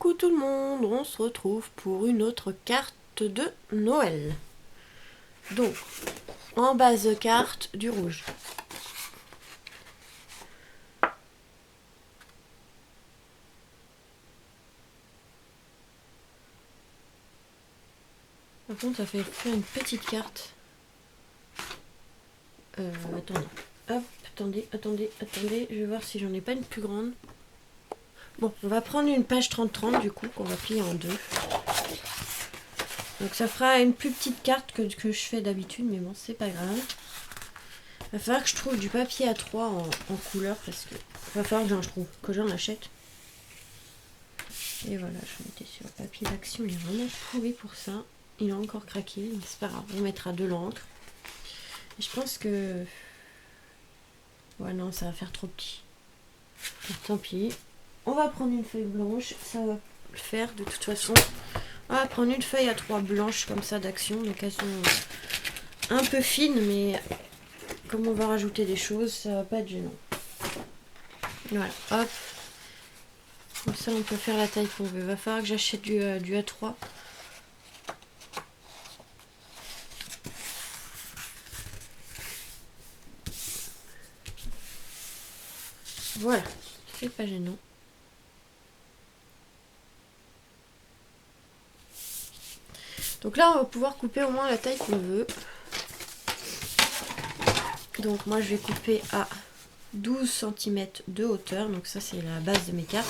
Coucou tout le monde, on se retrouve pour une autre carte de Noël. Donc, en base de carte, du rouge. Par contre, ça fait faire une petite carte. Attendez. Hop, attendez. Je vais voir si j'en ai pas une plus grande. Bon, on va prendre une page 30-30 du coup, qu'on va plier en deux. Donc ça fera une plus petite carte que je fais d'habitude, mais bon, c'est pas grave. Il va falloir que je trouve du papier A3 en couleur, parce que va falloir que j'en achète. Et voilà, je mettais sur le papier d'action, il est vraiment pourri pour ça. Il a encore craqué, mais c'est pas grave, on mettra de l'encre. Et je pense que... Ouais, non, ça va faire trop petit. Donc, tant pis. On va prendre une feuille blanche, ça va le faire de toute façon. On va prendre une feuille A3 blanche comme ça d'action, donc elles sont un peu fines, mais comme on va rajouter des choses, ça va pas être gênant. Voilà, hop. Comme ça, on peut faire la taille qu'on veut. Il va falloir que j'achète du A3. Voilà, c'est pas gênant. Donc là, on va pouvoir couper au moins la taille qu'on veut. Donc moi, je vais couper à 12 cm de hauteur. Donc ça, c'est la base de mes cartes.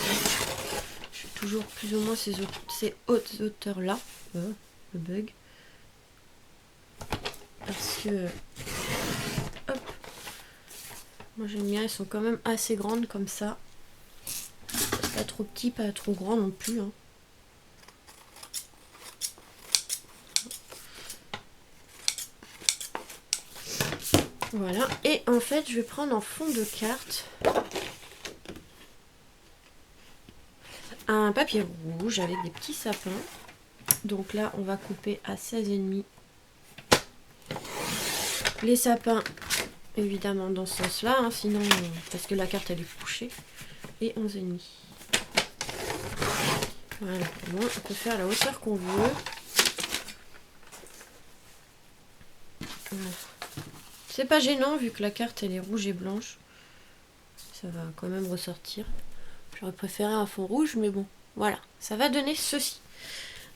Je fais toujours plus ou moins ces hautes hauteurs-là. Le bug. Parce que... Hop. Moi, j'aime bien, elles sont quand même assez grandes comme ça. Pas trop petit, pas trop grand non plus. Hein. Voilà, et en fait je vais prendre en fond de carte un papier rouge avec des petits sapins. Donc là on va couper à 16,5 les sapins, évidemment dans ce sens là, hein, sinon parce que la carte elle est couchée, et 11,5. Voilà, bon, on peut faire la hauteur qu'on veut. Voilà. C'est pas gênant vu que la carte elle est rouge et blanche. Ça va quand même ressortir. J'aurais préféré un fond rouge, mais bon, voilà. Ça va donner ceci.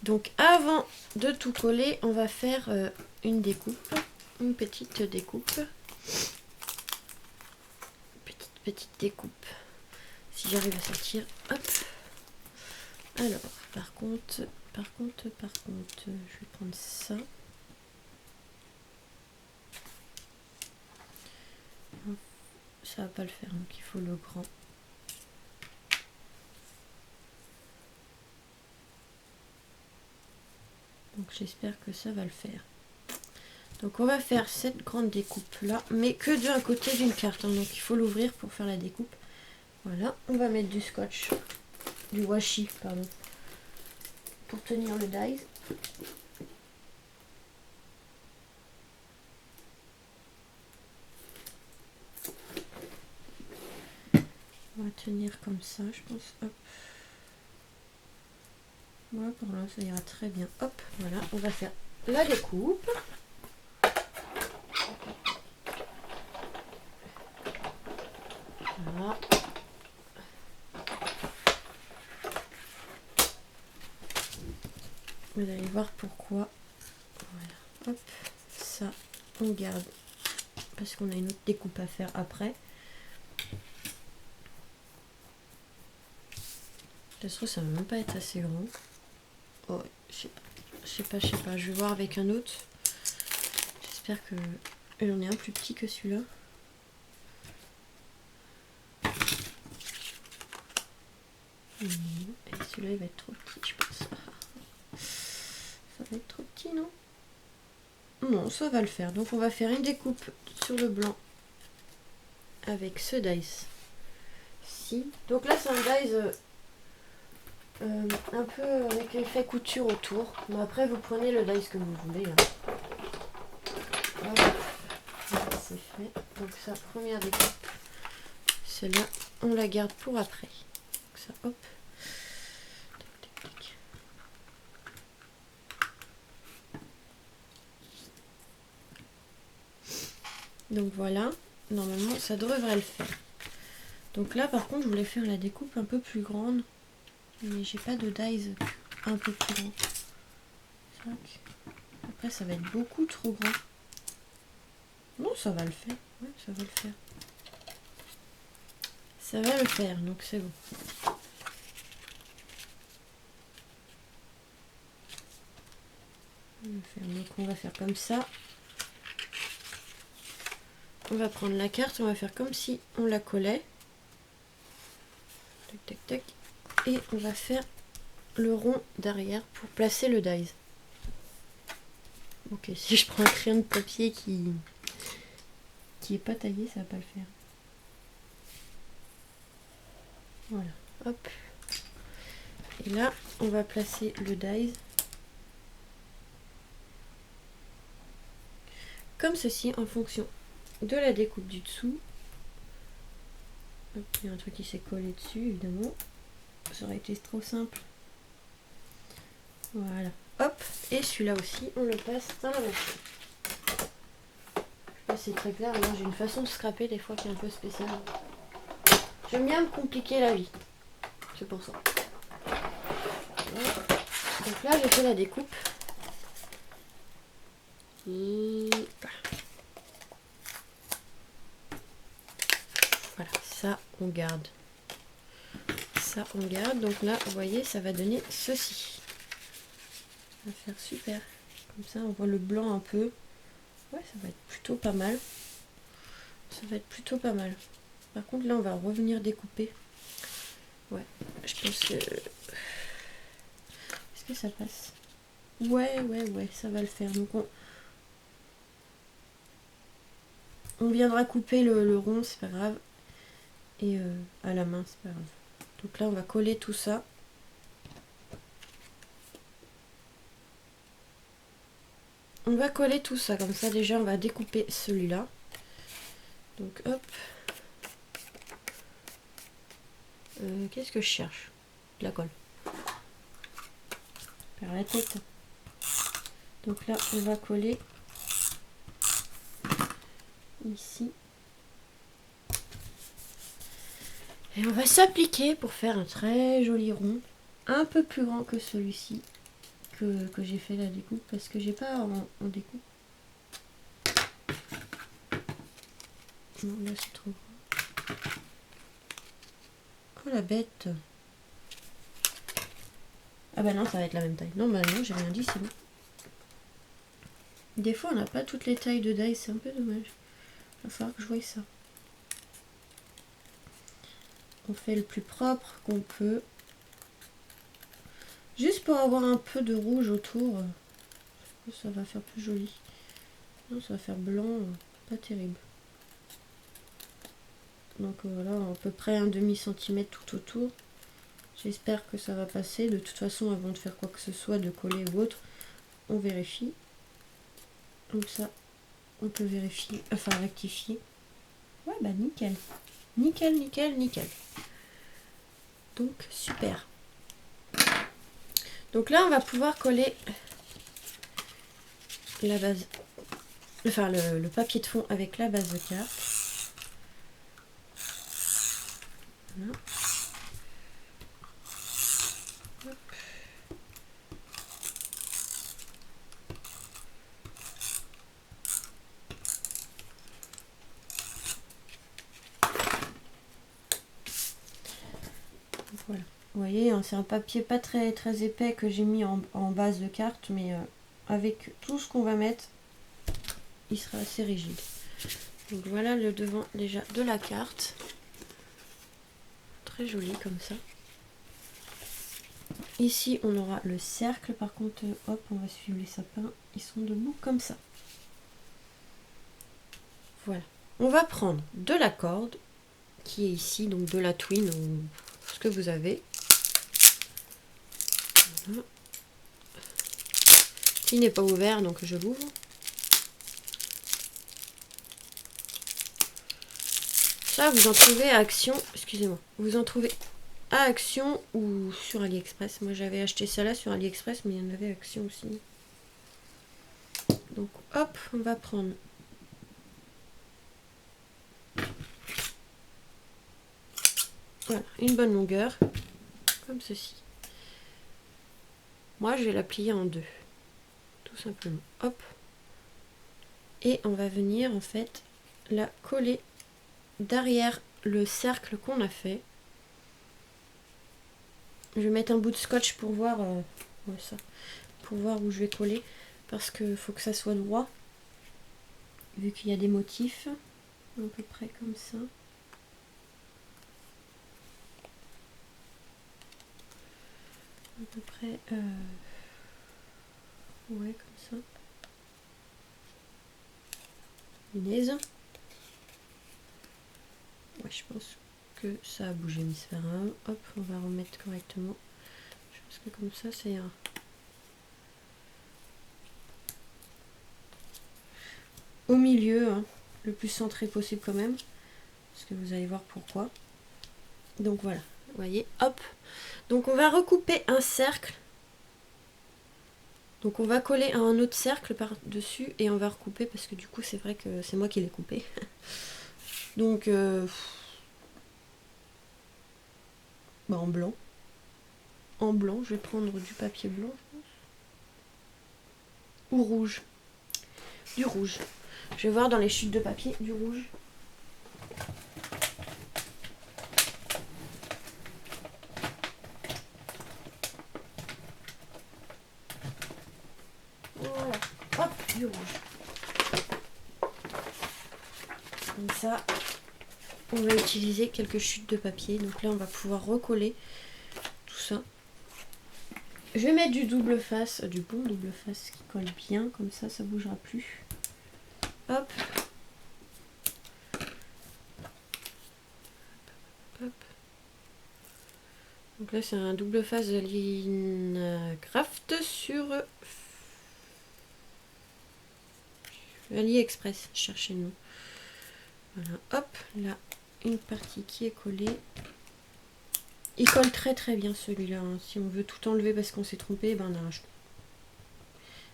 Donc avant de tout coller, on va faire une découpe. Une petite découpe. Petite découpe. Si j'arrive à sortir. Hop. Alors, par contre, je vais prendre ça. Ça va pas le faire, donc il faut le grand. Donc j'espère que ça va le faire. Donc on va faire cette grande découpe là, mais que d'un côté d'une carte. Hein, donc il faut l'ouvrir pour faire la découpe. Voilà, on va mettre du scotch, du washi, pardon, pour tenir le dies. On va tenir comme ça, je pense. Hop. Voilà, pour là, ça ira très bien. Hop, voilà, on va faire la découpe. Voilà. Vous allez voir pourquoi. Voilà, hop, ça, on garde parce qu'on a une autre découpe à faire après. Ça se trouve, ça va même pas être assez grand. Oh, je sais pas, je vais voir avec un autre. J'espère que j'en ai un plus petit que celui-là. Et celui-là, il va être trop petit, je pense. Ça va être trop petit, non? Non, ça va le faire. Donc, on va faire une découpe sur le blanc avec ce dice. Si. Donc là, c'est un dice un peu avec l'effet couture autour. Mais après, vous prenez le dice que vous voulez. Hein. Voilà. C'est fait. Donc, ça, première découpe. Celle-là, on la garde pour après. Donc ça, hop. Donc voilà, normalement ça devrait le faire. Donc là par contre je voulais faire la découpe un peu plus grande, mais j'ai pas de dies un peu plus grand. Après ça va être beaucoup trop grand. Non, ça va le faire. Ouais, ça va le faire. Ça va le faire, donc c'est bon. Donc on va faire comme ça. On va prendre la carte, on va faire comme si on la collait. Tac, tac, tac. Et on va faire le rond derrière pour placer le dies. Ok, si je prends un crayon de papier qui est pas taillé, ça va pas le faire. Voilà, hop. Et là, on va placer le dies. Comme ceci, en fonction de la découpe du dessous. Hop, il y a un truc qui s'est collé dessus, évidemment. Ça aurait été trop simple. Voilà. Hop, et celui-là aussi, on le passe dans la machine. Je sais pas si c'est très clair, moi j'ai une façon de scraper des fois qui est un peu spéciale. J'aime bien me compliquer la vie. C'est pour ça. Voilà. Donc là, j'ai fait la découpe. Voilà, ça on garde. Ça on garde. Donc là, vous voyez, ça va donner ceci. Ça va faire super. Comme ça, on voit le blanc un peu. Ouais, ça va être plutôt pas mal. Ça va être plutôt pas mal. Par contre, là, on va revenir découper. Ouais, je pense que... Est-ce que ça passe? Ouais, ça va le faire. Donc, on viendra couper le rond, c'est pas grave. Et à la main, c'est pas grave. Donc là, on va coller tout ça. On va coller tout ça, comme ça déjà on va découper celui-là. Donc hop. Qu'est-ce que je cherche? De la colle. Faire la tête. Donc là on va coller ici. Et on va s'appliquer pour faire un très joli rond. Un peu plus grand que celui-ci. Que j'ai fait la découpe. Parce que j'ai pas en découpe. Non, là c'est trop grand. Oh la bête. Ah bah non, ça va être la même taille. Non, bah non, j'ai rien dit, c'est bon. Des fois, on n'a pas toutes les tailles de die, c'est un peu dommage. Il va falloir que je voie ça. On fait le plus propre qu'on peut. Juste pour avoir un peu de rouge autour. Ça va faire plus joli. Non, ça va faire blanc, pas terrible. Donc voilà, à peu près un demi-centimètre tout autour. J'espère que ça va passer. De toute façon, avant de faire quoi que ce soit, de coller ou autre, on vérifie. Donc ça, on peut vérifier, enfin rectifier. Ouais, bah nickel. Nickel, nickel, nickel. Donc, super. Donc là, on va pouvoir coller la base, enfin le papier de fond avec la base de carte. Voilà. Hop. Voilà. Vous voyez, hein, c'est un papier pas très épais que j'ai mis en base de carte, mais avec tout ce qu'on va mettre, il sera assez rigide. Donc voilà le devant déjà de la carte. Très joli comme ça. Ici on aura le cercle, par contre hop, on va suivre les sapins, ils sont debout comme ça. Voilà. On va prendre de la corde qui est ici, donc de la twine ou ce que vous avez. Voilà. Il n'est pas ouvert, donc je l'ouvre. Ça, vous en trouvez à Action, excusez-moi, vous en trouvez à Action ou sur AliExpress. Moi, j'avais acheté ça là sur AliExpress, mais il y en avait à Action aussi. Donc, hop, on va prendre Voilà, une bonne longueur, comme ceci. Moi, je vais la plier en deux, tout simplement. Hop. Et on va venir, en fait, la coller derrière le cercle qu'on a fait. Je vais mettre un bout de scotch pour voir, ouais, ça, pour voir où je vais coller. Parce qu'il faut que ça soit droit. Vu qu'il y a des motifs. À peu près comme ça. À peu près... ouais, comme ça. Punaise. Ouais, je pense que ça a bougé, mais c'est pas grave. Hop, on va remettre correctement. Je pense que comme ça, c'est au milieu, hein, le plus centré possible quand même. Parce que vous allez voir pourquoi. Donc voilà, vous voyez, hop. Donc on va recouper un cercle. Donc on va coller un autre cercle par-dessus et on va recouper parce que du coup c'est vrai que c'est moi qui l'ai coupé. Donc bah, en blanc. En blanc, je vais prendre du papier blanc, je pense. Ou rouge. Du rouge. Je vais voir dans les chutes de papier du rouge. Voilà. Hop, du rouge. Comme ça, on va utiliser quelques chutes de papier. Donc là, on va pouvoir recoller tout ça. Je vais mettre du double face, du bon double face qui colle bien. Comme ça, ça bougera plus. Hop. Hop. Donc là, c'est un double face de Lincraft sur AliExpress. Cherchez le nom. Voilà, hop, là, une partie qui est collée. Il colle très très bien celui-là. Hein. Si on veut tout enlever parce qu'on s'est trompé, ben on arrache.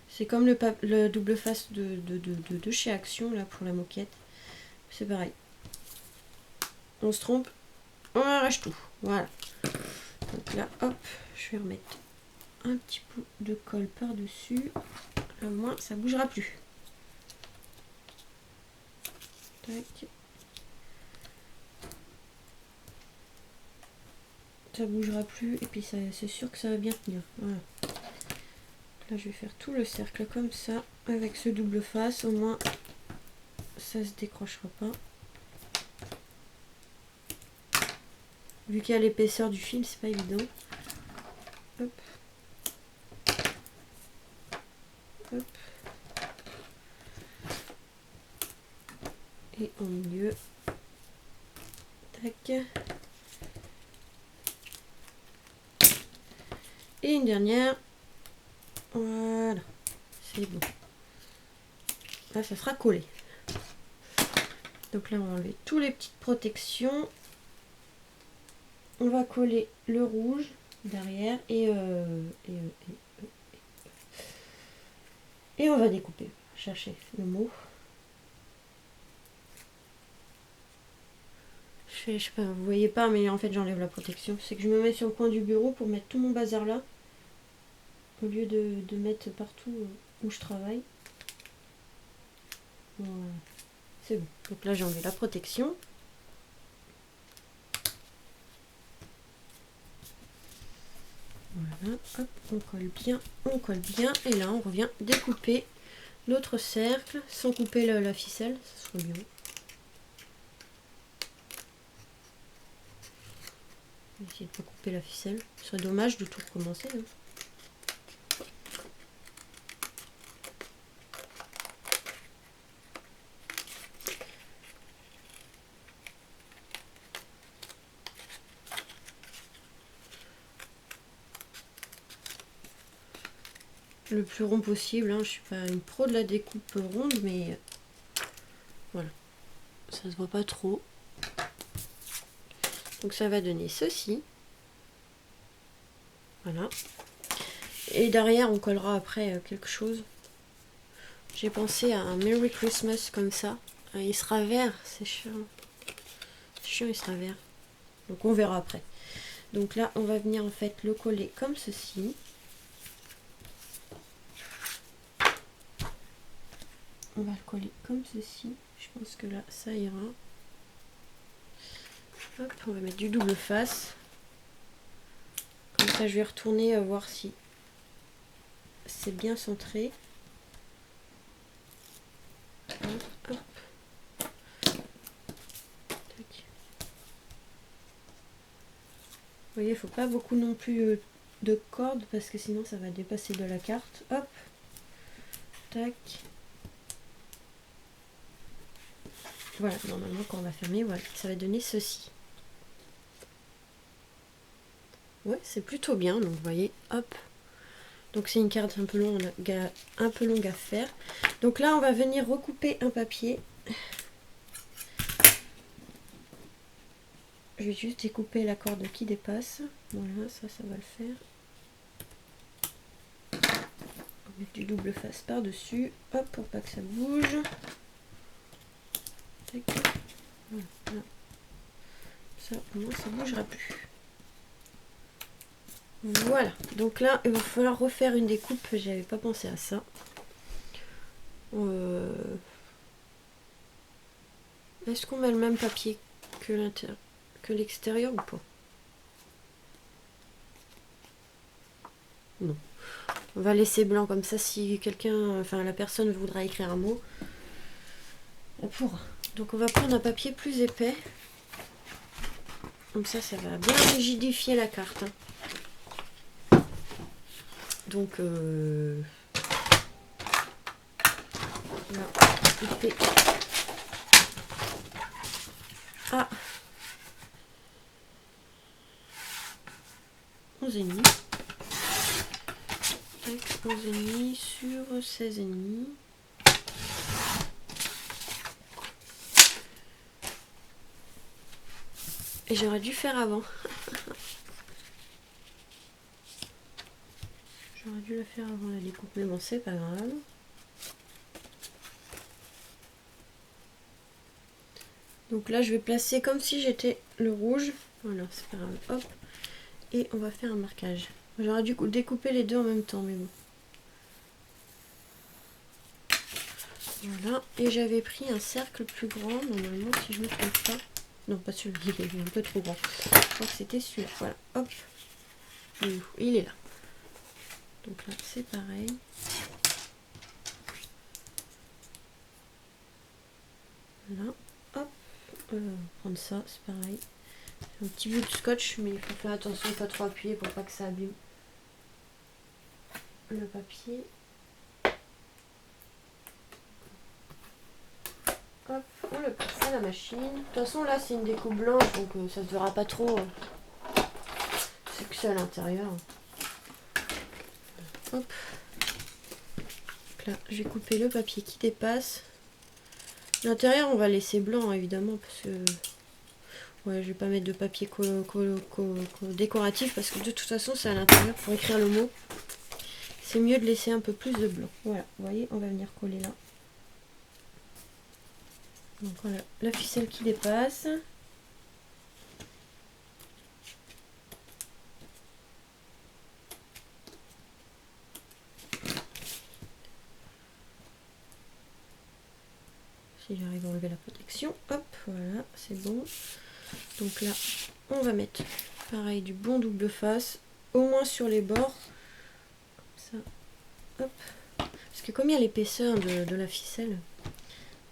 C'est comme le double face de chez Action, là, pour la moquette. C'est pareil. On se trompe, on arrache tout. Voilà. Donc là, hop, je vais remettre un petit bout de colle par-dessus. Au moins, ça bougera plus. Tac. Ça bougera plus et puis c'est sûr que ça va bien tenir. Voilà. Là, je vais faire tout le cercle comme ça avec ce double face. Au moins, ça se décrochera pas. Vu qu'il y a l'épaisseur du film, c'est pas évident. Hop. Hop. Et au milieu. Tac. Et une dernière. Voilà. C'est bon. Là, ça sera collé. Donc là, on va enlever toutes les petites protections. On va coller le rouge derrière et on va découper. Chercher le mot. Je sais pas, vous voyez pas, mais en fait j'enlève la protection. C'est que je me mets sur le coin du bureau pour mettre tout mon bazar là. Au lieu de mettre partout où je travaille. Voilà. C'est bon. Donc là j'ai enlevé la protection. Voilà, hop, on colle bien. Et là on revient découper l'autre cercle sans couper la ficelle, ça serait mieux. On va essayer de pas couper la ficelle. Ce serait dommage de tout recommencer. Hein. Le plus rond possible. Hein. Je suis pas une pro de la découpe ronde, mais voilà. Ça se voit pas trop. Donc ça va donner ceci. Voilà. Et derrière, on collera après quelque chose. J'ai pensé à un Merry Christmas comme ça. Il sera vert, c'est chiant. C'est chiant, il sera vert. Donc on verra après. Donc là, on va venir en fait le coller comme ceci. On va le coller comme ceci. Je pense que là, ça ira. Hop, on va mettre du double face. Comme ça, je vais retourner voir si c'est bien centré. Hop, hop. Vous voyez, il ne faut pas beaucoup non plus de cordes parce que sinon ça va dépasser de la carte. Hop, tac. Voilà, normalement quand on va fermer, voilà, ça va donner ceci. Ouais, c'est plutôt bien, donc vous voyez, hop. Donc c'est une carte un peu longue à faire. Donc là, on va venir recouper un papier. Je vais juste découper la corde qui dépasse. Voilà, ça va le faire. On met du double face par-dessus. Hop, pour pas que ça bouge. Tac. Voilà. Ça, au moins, ça ne bougera plus. Voilà. Donc là, il va falloir refaire une découpe. J'avais pas pensé à ça. Est-ce qu'on met le même papier que l'intérieur, que l'extérieur ou pas? Non. On va laisser blanc comme ça si quelqu'un, enfin la personne voudra écrire un mot, elle pourra. Donc on va prendre un papier plus épais. Comme ça, ça va bien rigidifier la carte. Donc là, épais. Ah, 11,5. 11,5 sur 16,5. Et j'aurais dû faire avant. J'aurais dû la faire avant la découpe, mais bon, c'est pas grave. Donc là, je vais placer comme si j'étais le rouge. Voilà, c'est pas grave. Hop. Et on va faire un marquage. J'aurais dû découper les deux en même temps, mais bon. Voilà. Et j'avais pris un cercle plus grand, normalement, si je ne me trompe pas. Non, pas celui-là, il est un peu trop grand. Je crois que c'était celui-là. Voilà, hop. Il est là. Donc là, c'est pareil. Voilà, hop. Prendre ça, c'est pareil. Un petit bout de scotch, mais il faut faire attention, pas trop appuyer pour pas que ça abîme le papier. Hop, on le passe à la machine. De toute façon, là, c'est une découpe blanche, donc ça se verra pas trop. C'est que c'est à l'intérieur. Hop. Donc là, je vais couper le papier qui dépasse. L'intérieur, on va laisser blanc, évidemment, parce que... Ouais, je vais pas mettre de papier décoratif, parce que de toute façon, c'est à l'intérieur pour écrire le mot. C'est mieux de laisser un peu plus de blanc. Voilà, vous voyez, on va venir coller là. Donc voilà, la ficelle qui dépasse. Si j'arrive à enlever la protection, hop, voilà, c'est bon. Donc là, on va mettre pareil du bon double face, au moins sur les bords. Comme ça, hop. Parce que comme il y a l'épaisseur de la ficelle,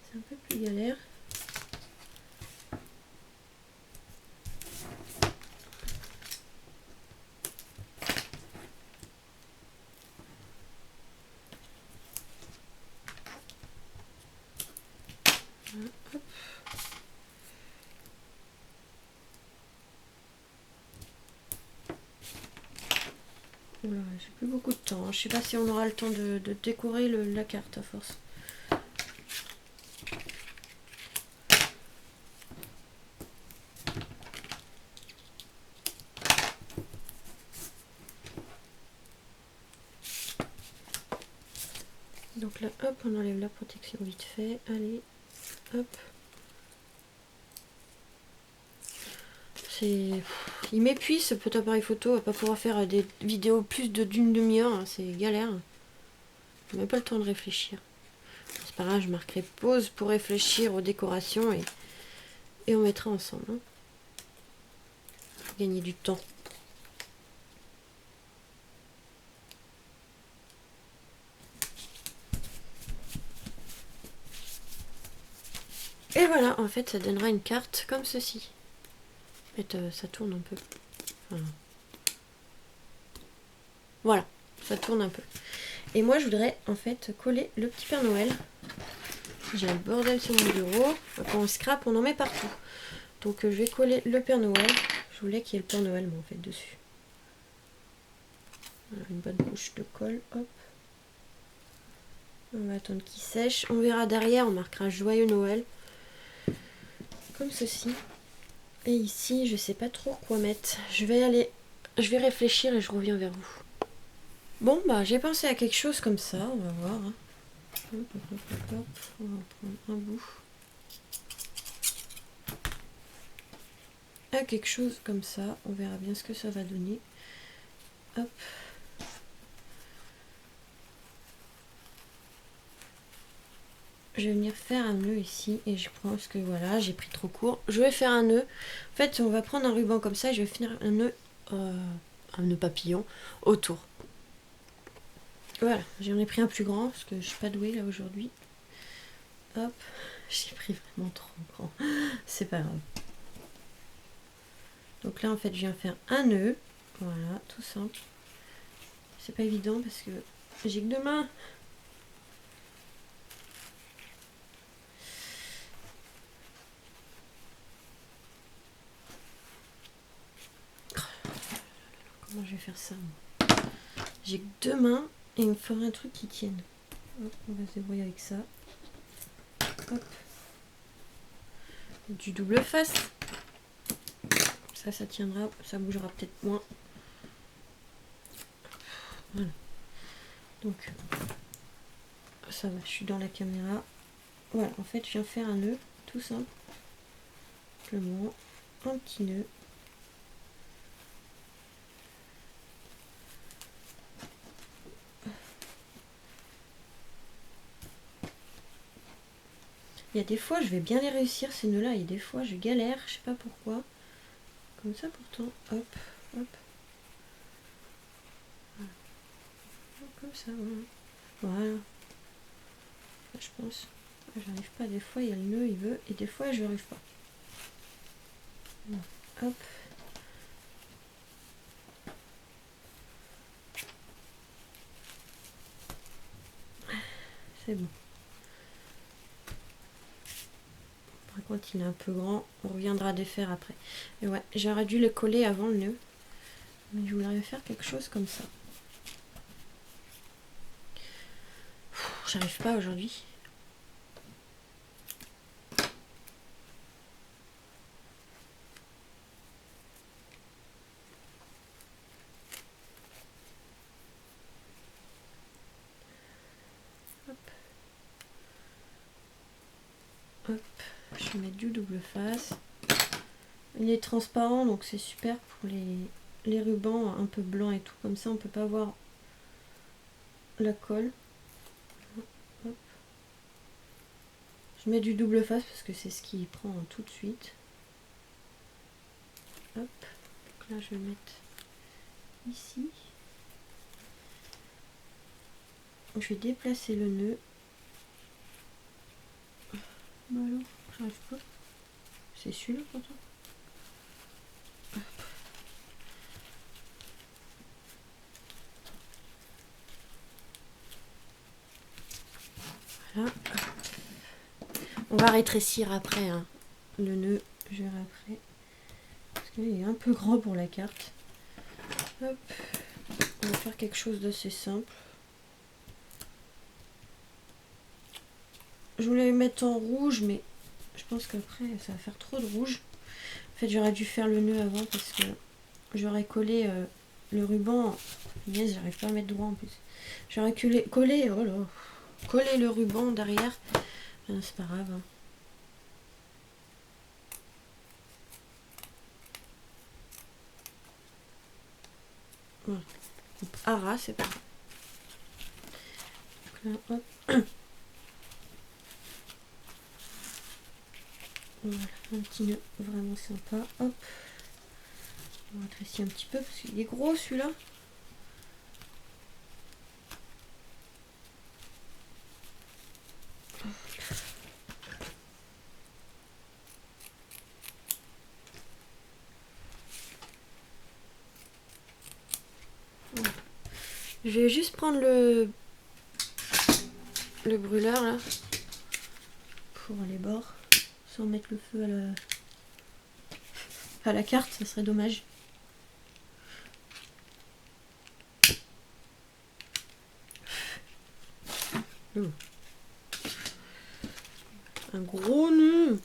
c'est un peu plus galère. Voilà, hop. Oula, j'ai plus beaucoup de temps. Je sais pas si on aura le temps de décorer la carte à force. Donc là, hop, on enlève la protection vite fait. Allez, hop. C'est... Il m'épuise ce petit appareil photo à pas pouvoir faire des vidéos plus d'une demi-heure, hein, c'est galère. J'ai même pas le temps de réfléchir. C'est pas grave, je marquerai pause pour réfléchir aux décorations et on mettra ensemble. Hein. Pour gagner du temps. Et voilà, en fait, ça donnera une carte comme ceci. En fait, ça tourne un peu. Voilà, ça tourne un peu. Et moi, je voudrais en fait coller le petit Père Noël. J'ai un bordel sur mon bureau. Quand on scrape, on en met partout. Donc, je vais coller le Père Noël. Je voulais qu'il y ait le Père Noël, mais en fait, dessus. Voilà, une bonne couche de colle. Hop. On va attendre qu'il sèche. On verra derrière, on marquera Joyeux Noël. Comme ceci. Et ici, je sais pas trop quoi mettre. Je vais réfléchir et je reviens vers vous. Bon, bah, j'ai pensé à quelque chose comme ça. On va voir. Hein. Hop, hop, hop, hop. On va prendre un bout. À quelque chose comme ça. On verra bien ce que ça va donner. Hop. Je vais venir faire un nœud ici et je pense que voilà, j'ai pris trop court. Je vais faire un nœud. En fait, on va prendre un ruban comme ça et je vais finir un nœud papillon autour. Voilà, j'en ai pris un plus grand parce que je suis pas douée là aujourd'hui. Hop, j'ai pris vraiment trop grand. C'est pas grave. Donc là, en fait, je viens faire un nœud. Voilà, tout simple. C'est pas évident parce que j'ai que deux mains. Comment je vais faire ça? J'ai que deux mains et il me faudrait un truc qui tienne. Hop, on va se débrouiller avec ça. Hop. Du double face. Ça tiendra, ça bougera peut-être moins. Voilà. Donc, ça va, je suis dans la caméra. Voilà, en fait, je viens faire un nœud, tout simple. Simplement, un petit nœud. Il y a des fois, je vais bien les réussir, ces nœuds-là, et des fois, je galère, je sais pas pourquoi. Comme ça, pourtant, hop, hop. Voilà. Comme ça, voilà. Voilà. Je pense. J'arrive pas, des fois, il y a le nœud, il veut, et des fois, je n'arrive pas. Voilà. Hop. C'est bon. Par contre, il est un peu grand. On reviendra défaire après. Et ouais, j'aurais dû le coller avant le nœud. Mais je voudrais faire quelque chose comme ça. J'arrive pas aujourd'hui. Hop. Hop. Je vais mettre du double face. Il est transparent, donc c'est super pour les rubans un peu blancs et tout. Comme ça, on peut pas voir la colle. Hop. Je mets du double face parce que c'est ce qui prend tout de suite. Hop. Donc là, je vais mettre ici. Je vais déplacer le nœud. Bah alors, j'arrive pas. C'est celui-là pourtant. Voilà. On va rétrécir après hein. Le nœud, je verrai après. Parce qu'il est un peu grand pour la carte. Hop. On va faire quelque chose d'assez simple. Je voulais mettre en rouge, mais je pense qu'après ça va faire trop de rouge. En fait, j'aurais dû faire le nœud avant parce que j'aurais collé le ruban. Yes, j'arrive pas à mettre droit en plus. J'aurais collé, oh là, coller le ruban derrière. C'est pas grave. Hein. Voilà. Coupe à ras, c'est pas grave. Donc là, hop. Voilà, un petit nœud vraiment sympa. Hop. On rétrécit un petit peu parce qu'il est gros celui-là. Voilà. Je vais juste prendre le brûleur là pour les bords sans mettre le feu à la carte, ça serait dommage. Un gros nœud.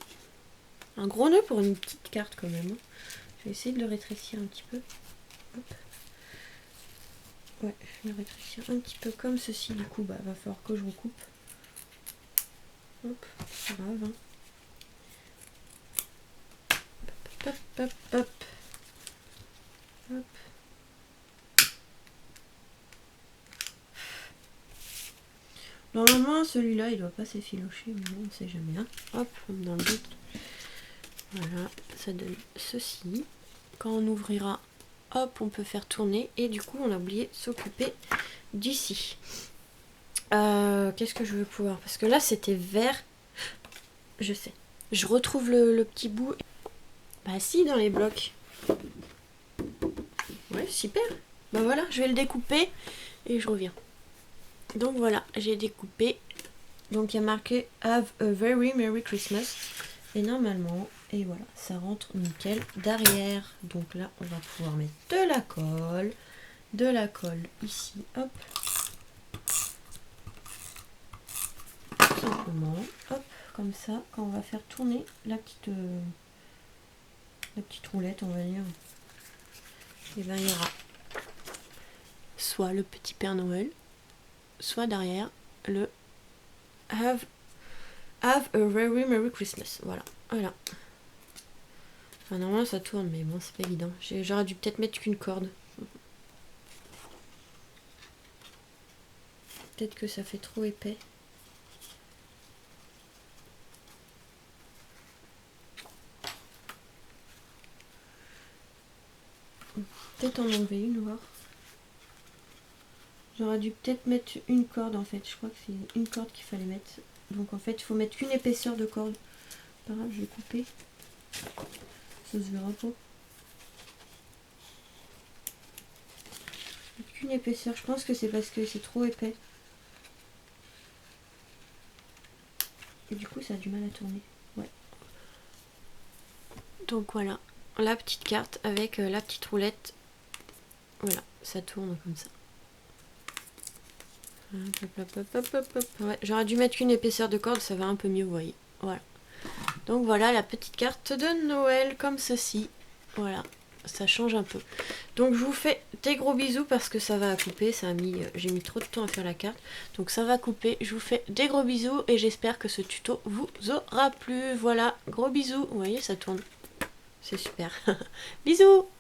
Un gros nœud pour une petite carte quand même. Je vais essayer de le rétrécir un petit peu. Hop. Ouais, je vais le rétrécir un petit peu comme ceci. Du coup, bah, va falloir que je recoupe. Hop, c'est grave. Hein. Hop, hop, hop. Hop. Normalement, celui-là, il doit pas s'effilocher, mais bon, on sait jamais. Hein. Hop, dans le doute. Voilà, ça donne ceci. Quand on ouvrira, hop, on peut faire tourner. Et du coup, on a oublié de s'occuper d'ici. Qu'est-ce que je veux pouvoir? Parce que là, c'était vert. Je sais. Je retrouve le petit bout. Bah si, dans les blocs. Ouais, super. Bah voilà, je vais le découper et je reviens. Donc voilà, j'ai découpé. Donc il y a marqué Have a very Merry Christmas. Et normalement, et voilà, ça rentre nickel derrière. Donc là, on va pouvoir mettre de la colle. De la colle ici, hop. Tout simplement, hop, comme ça, quand on va faire tourner la petite roulette, on va dire. Et bien il y aura soit le petit Père Noël, soit derrière le Have a very Merry Christmas. Voilà, voilà. Enfin, normalement ça tourne, mais bon, c'est pas évident. J'aurais dû peut-être mettre qu'une corde. Peut-être que ça fait trop épais. Peut-être en enlever une, voir. J'aurais dû peut-être mettre une corde en fait. Je crois que c'est une corde qu'il fallait mettre. Donc en fait, il faut mettre qu'une épaisseur de corde. Pas grave, je vais couper. Ça se verra pas. Qu'une épaisseur. Je pense que c'est parce que c'est trop épais. Et du coup, ça a du mal à tourner. Ouais. Donc voilà, la petite carte avec la petite roulette. Voilà, ça tourne comme ça. Ouais, j'aurais dû mettre une épaisseur de corde, ça va un peu mieux, vous voyez. Voilà. Donc voilà la petite carte de Noël comme ceci. Voilà, ça change un peu. Donc je vous fais des gros bisous parce que ça va couper. J'ai mis trop de temps à faire la carte. Donc ça va couper. Je vous fais des gros bisous et j'espère que ce tuto vous aura plu. Voilà, gros bisous. Vous voyez, ça tourne. C'est super. Bisous.